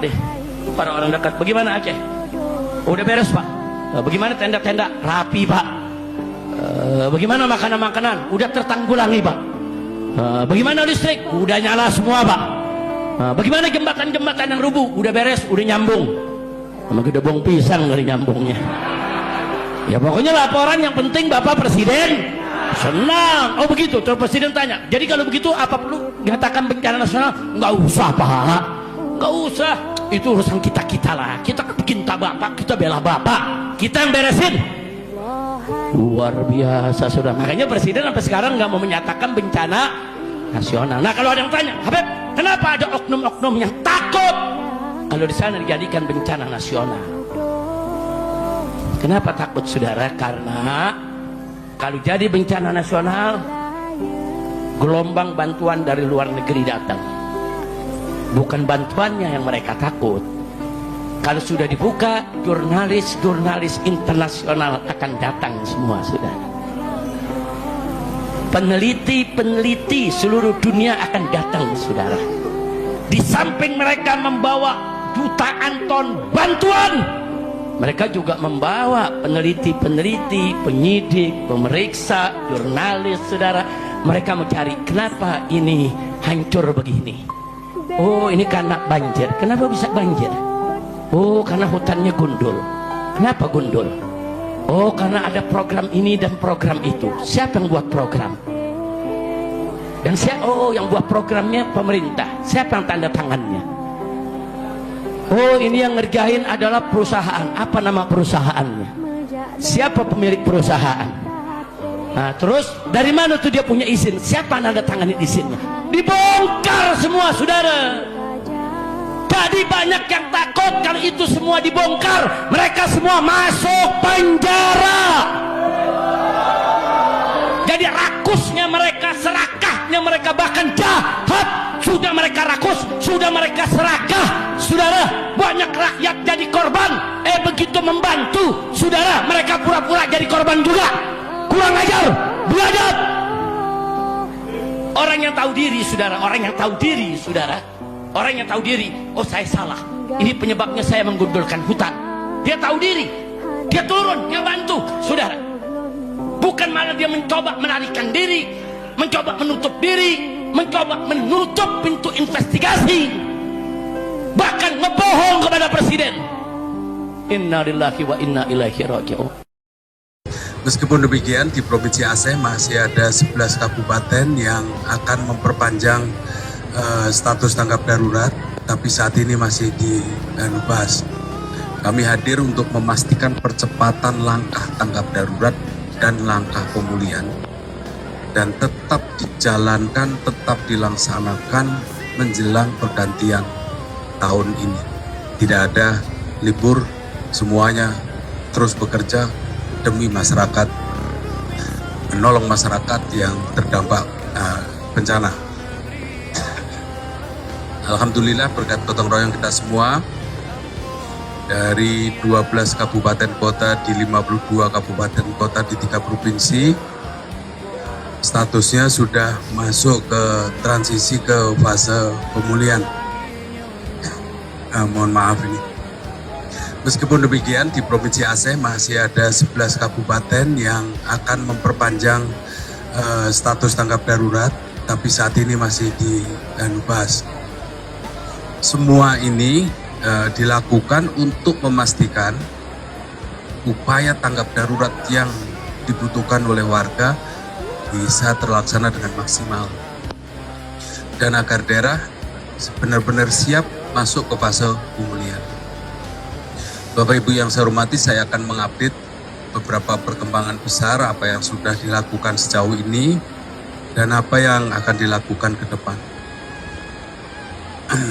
deh para orang dekat. Bagaimana Aceh? Udah beres Pak? Bagaimana tenda-tenda? Rapi Pak. Bagaimana makanan-makanan? Udah tertanggulangi Pak. Bagaimana listrik? Udah nyala semua Pak. Bagaimana jembatan-jembatan yang rubuh? Udah beres, udah nyambung. Sama gedebong pisang dari nyambungnya. Ya pokoknya laporan yang penting Bapak Presiden senang. Oh begitu. Terus Presiden tanya, jadi kalau begitu apa perlu nyatakan bencana nasional? Nggak usah Pak, nggak usah. Itu urusan kita-kita lah. Kita cinta Bapak, kita bela Bapak, kita yang beresin. Luar biasa sudah. Makanya Presiden sampai sekarang nggak mau menyatakan bencana nasional. Nah kalau ada yang tanya, Habib, kenapa ada oknum-oknum yang takut kalau di sana dijadikan bencana nasional? Kenapa takut saudara? Karena kalau jadi bencana nasional, gelombang bantuan dari luar negeri datang. Bukan bantuannya yang mereka takut. Kalau sudah dibuka, jurnalis-jurnalis internasional akan datang semua saudara. Peneliti-peneliti seluruh dunia akan datang saudara. Di samping mereka membawa jutaan ton bantuan, mereka juga membawa peneliti-peneliti, penyidik, pemeriksa, jurnalis saudara. Mereka mencari kenapa ini hancur begini. Oh ini karena banjir. Kenapa bisa banjir? Oh karena hutannya gundul. Kenapa gundul? Oh karena ada program ini dan program itu. Siapa yang buat program? Dan oh yang buat programnya pemerintah. Siapa yang tanda tangannya? Oh ini yang ngerjain adalah perusahaan. Apa nama perusahaannya? Siapa pemilik perusahaan? Nah terus dari mana tuh dia punya izin? Siapa yang tanda tanganin izinnya? Dibongkar semua saudara. Jadi banyak yang takut kalau itu semua dibongkar. Mereka semua masuk penjara. Jadi rakusnya mereka, serakahnya mereka, bahkan jahat sudah mereka rakus, sudah mereka serakah saudara. Banyak rakyat jadi korban. Begitu membantu saudara, mereka pura-pura jadi korban juga. Kurang ajar, biadab. Orang yang tahu diri saudara, orang yang tahu diri saudara, orang yang tahu diri, oh saya salah, ini penyebabnya saya menggundulkan hutan. Dia tahu diri, dia turun, dia bantu saudara. Bukan malah dia mencoba melarikan diri, mencoba menutup diri, mencoba menutup pintu investigasi, bahkan ngebohong kepada Presiden. Inna lillahi wa inna ilaihi raji'un. Meskipun demikian, di Provinsi Aceh masih ada 11 kabupaten yang akan memperpanjang status tanggap darurat, tapi saat ini masih dibahas. Kami hadir untuk memastikan percepatan langkah tanggap darurat dan langkah pemulihan, dan tetap dijalankan, tetap dilaksanakan menjelang pergantian tahun ini. Tidak ada libur, semuanya terus bekerja demi masyarakat, menolong masyarakat yang terdampak bencana. Alhamdulillah berkat gotong royong kita semua, dari 12 kabupaten kota di 52 kabupaten kota di 3 provinsi, statusnya sudah masuk ke transisi ke fase pemulihan. Mohon maaf ini. Meskipun demikian, di Provinsi Aceh masih ada 11 kabupaten yang akan memperpanjang status tanggap darurat, tapi saat ini masih dibahas. Semua ini dilakukan untuk memastikan upaya tanggap darurat yang dibutuhkan oleh warga bisa terlaksana dengan maksimal, dan agar daerah benar-benar siap masuk ke fase pemulihan. Bapak Ibu yang saya hormati, saya akan mengupdate beberapa perkembangan besar apa yang sudah dilakukan sejauh ini dan apa yang akan dilakukan ke depan.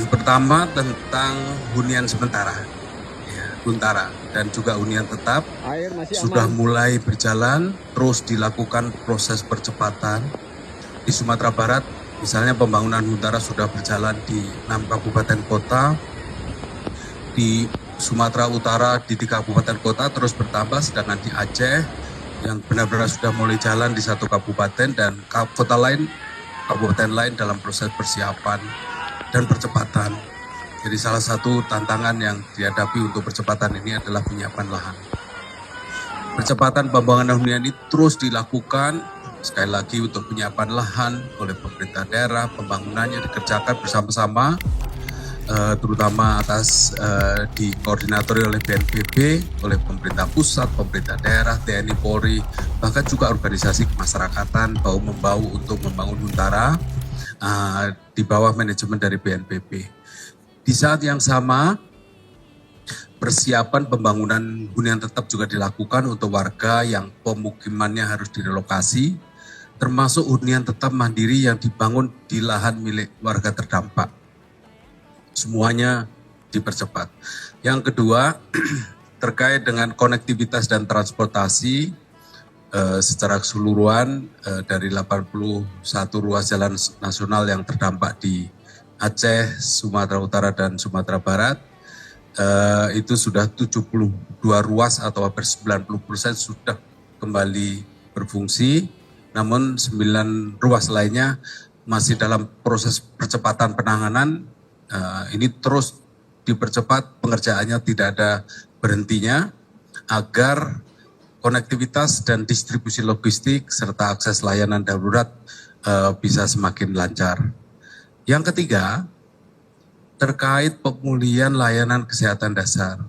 Pertama tentang hunian sementara, huntara dan juga hunian tetap sudah mulai berjalan, terus dilakukan proses percepatan. Di Sumatera Barat misalnya pembangunan huntara sudah berjalan di 6 kabupaten kota, di Sumatera Utara di 3 kabupaten kota terus bertambah, sedangkan di Aceh yang benar-benar sudah mulai jalan di 1 kabupaten, dan kabupaten lain dalam proses persiapan dan percepatan. Jadi salah satu tantangan yang dihadapi untuk percepatan ini adalah penyiapan lahan. Percepatan pembangunan hunian ini terus dilakukan, sekali lagi untuk penyiapan lahan oleh pemerintah daerah, pembangunannya dikerjakan bersama-sama, terutama dikoordinatori oleh BNPB, oleh pemerintah pusat, pemerintah daerah, TNI, Polri, bahkan juga organisasi kemasyarakatan bau-membau untuk membangun Huntara di bawah manajemen dari BNPB. Di saat yang sama, persiapan pembangunan hunian tetap juga dilakukan untuk warga yang pemukimannya harus direlokasi, termasuk hunian tetap mandiri yang dibangun di lahan milik warga terdampak. Semuanya dipercepat. Yang kedua, terkait dengan konektivitas dan transportasi secara keseluruhan dari 81 ruas jalan nasional yang terdampak di Aceh, Sumatera Utara, dan Sumatera Barat, itu sudah 72 ruas atau hampir 90% sudah kembali berfungsi, namun 9 ruas lainnya masih dalam proses percepatan penanganan. Ini terus dipercepat, pengerjaannya tidak ada berhentinya, agar konektivitas dan distribusi logistik serta akses layanan darurat bisa semakin lancar. Yang ketiga, terkait pemulihan layanan kesehatan dasar.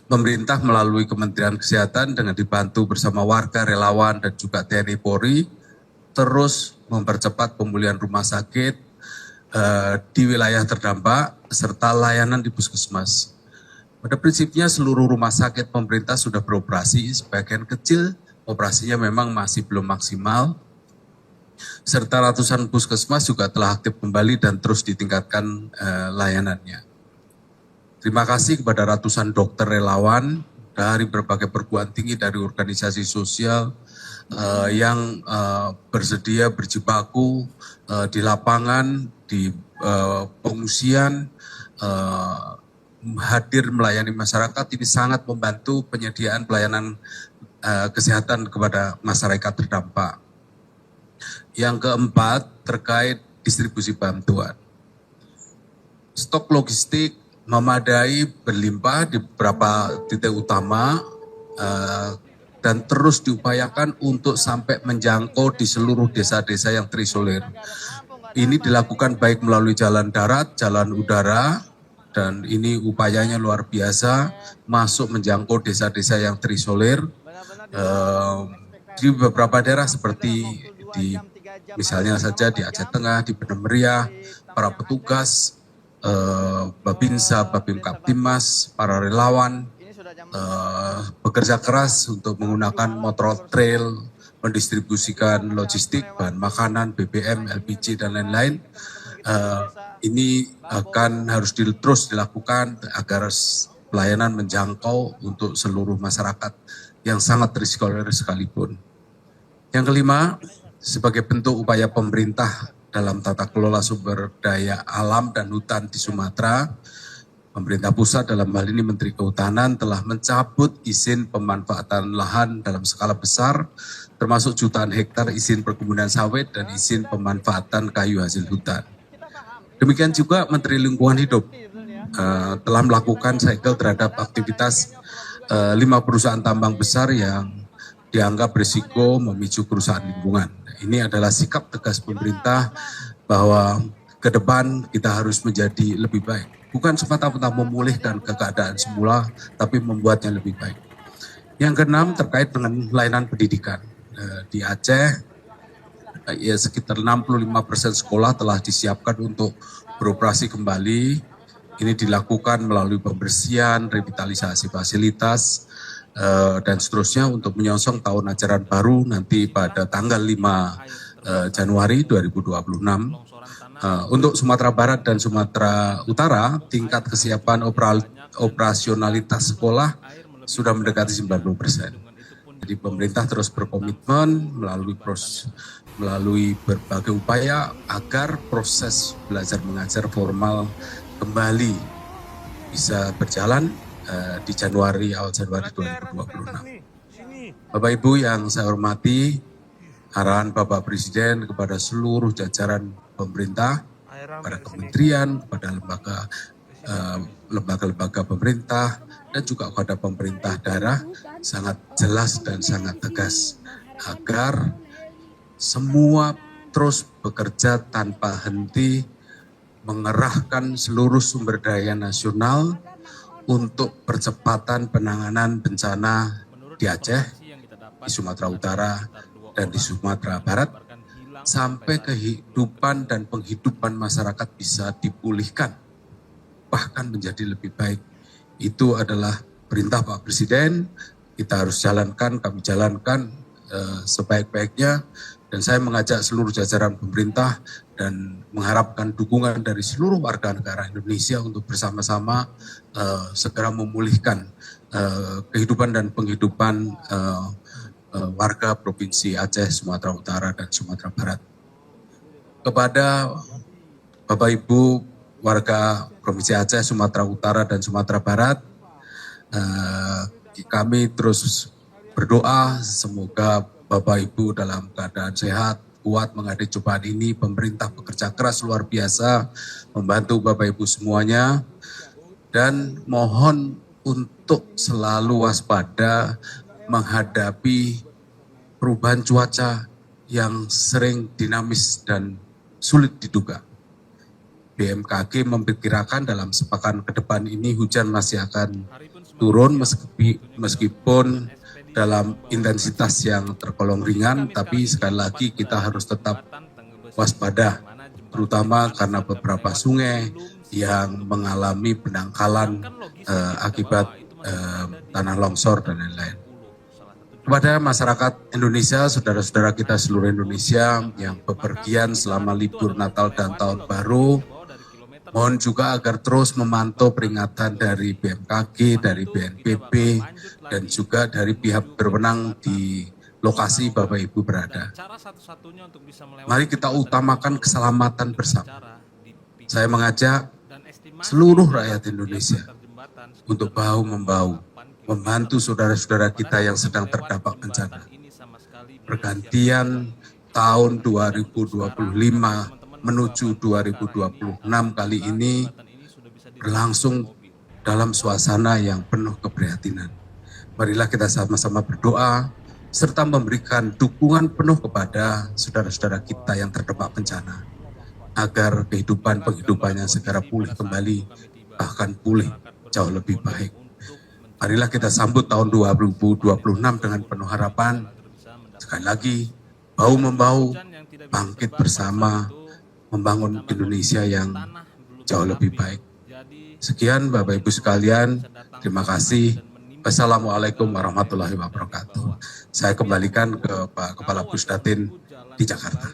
Pemerintah melalui Kementerian Kesehatan dengan dibantu bersama warga, relawan, dan juga TNI Polri terus mempercepat pemulihan rumah sakit di wilayah terdampak serta layanan di puskesmas. Pada prinsipnya seluruh rumah sakit pemerintah sudah beroperasi, sebagian kecil operasinya memang masih belum maksimal, serta ratusan puskesmas juga telah aktif kembali dan terus ditingkatkan layanannya. Terima kasih kepada ratusan dokter relawan dari berbagai perguruan tinggi dari organisasi sosial yang bersedia berjibaku di lapangan, di pengungsian, hadir melayani masyarakat. Ini sangat membantu penyediaan pelayanan kesehatan kepada masyarakat terdampak. Yang keempat, terkait distribusi bantuan. Stok logistik memadai, berlimpah di beberapa titik utama, dan terus diupayakan untuk sampai menjangkau di seluruh desa-desa yang terisolir. Ini dilakukan baik melalui jalan darat, jalan udara, dan ini upayanya luar biasa, masuk menjangkau desa-desa yang terisolir. Di beberapa daerah seperti misalnya saja di Aceh Tengah, di Bener Meriah, para petugas, Babinsa, Babim Kaptimas, para relawan bekerja keras untuk menggunakan motor trail, mendistribusikan logistik, bahan makanan, BBM, LPG, dan lain-lain. Ini akan harus terus dilakukan agar pelayanan menjangkau untuk seluruh masyarakat yang sangat terisolir sekalipun. Yang kelima, sebagai bentuk upaya pemerintah dalam tata kelola sumber daya alam dan hutan di Sumatera, pemerintah pusat dalam hal ini Menteri Kehutanan telah mencabut izin pemanfaatan lahan dalam skala besar, termasuk jutaan hektar izin perkebunan sawit dan izin pemanfaatan kayu hasil hutan. Demikian juga Menteri Lingkungan Hidup telah melakukan segel terhadap aktivitas 5 perusahaan tambang besar yang dianggap berisiko memicu kerusakan lingkungan. Ini adalah sikap tegas pemerintah bahwa ke depan kita harus menjadi lebih baik. Bukan semata-mata memulihkan keadaan semula, tapi membuatnya lebih baik. Yang keenam, terkait dengan layanan pendidikan. Di Aceh, ya sekitar 65% sekolah telah disiapkan untuk beroperasi kembali. Ini dilakukan melalui pembersihan, revitalisasi fasilitas, dan seterusnya untuk menyongsong tahun ajaran baru nanti pada tanggal 5 Januari 2026. Untuk Sumatera Barat dan Sumatera Utara, tingkat kesiapan operasionalitas sekolah sudah mendekati 90%. Jadi pemerintah terus berkomitmen melalui berbagai upaya agar proses belajar mengajar formal kembali bisa berjalan di awal Januari 2026. Bapak Ibu yang saya hormati, arahan Bapak Presiden kepada seluruh jajaran pemerintah para kementerian, kepada lembaga-lembaga pemerintah, dan juga kepada pemerintah daerah sangat jelas dan sangat tegas agar semua terus bekerja tanpa henti mengerahkan seluruh sumber daya nasional untuk percepatan penanganan bencana di Aceh, di Sumatera Utara, dan di Sumatera Barat, sampai kehidupan dan penghidupan masyarakat bisa dipulihkan, bahkan menjadi lebih baik. Itu adalah perintah Pak Presiden, kita harus jalankan, kami jalankan sebaik-baiknya, dan saya mengajak seluruh jajaran pemerintah dan mengharapkan dukungan dari seluruh warga negara Indonesia untuk bersama-sama segera memulihkan kehidupan dan penghidupan warga Provinsi Aceh, Sumatera Utara, dan Sumatera Barat. Kepada Bapak Ibu warga Provinsi Aceh, Sumatera Utara, dan Sumatera Barat, kami terus berdoa semoga Bapak Ibu dalam keadaan sehat, kuat menghadapi cobaan ini. Pemerintah bekerja keras luar biasa membantu Bapak Ibu semuanya, dan mohon untuk selalu waspada menghadapi perubahan cuaca yang sering dinamis dan sulit diduga. BMKG memperkirakan dalam sepekan ke depan ini hujan masih akan turun meskipun dalam intensitas yang tergolong ringan, tapi sekali lagi kita harus tetap waspada, terutama karena beberapa sungai yang mengalami pendangkalan akibat tanah longsor dan lain-lain. Kepada masyarakat Indonesia, saudara-saudara kita seluruh Indonesia yang bepergian selama libur Natal dan Tahun Baru, mohon juga agar terus memantau peringatan dari BMKG, dari BNPB, dan juga dari pihak berwenang di lokasi Bapak Ibu berada. Mari kita utamakan keselamatan bersama. Saya mengajak seluruh rakyat Indonesia untuk bahu-membahu membantu saudara-saudara kita yang sedang terdampak bencana. Pergantian tahun 2025 menuju 2026 kali ini berlangsung dalam suasana yang penuh keprihatinan. Marilah kita sama-sama berdoa serta memberikan dukungan penuh kepada saudara-saudara kita yang terdampak bencana agar penghidupannya segera pulih kembali, bahkan pulih jauh lebih baik. Marilah kita sambut tahun 2026 dengan penuh harapan. Sekali lagi, bahu-membahu, bangkit bersama, membangun Indonesia yang jauh lebih baik. Sekian Bapak Ibu sekalian, terima kasih. Wassalamualaikum warahmatullahi wabarakatuh. Saya kembalikan ke Pak Kepala Pusdatin di Jakarta.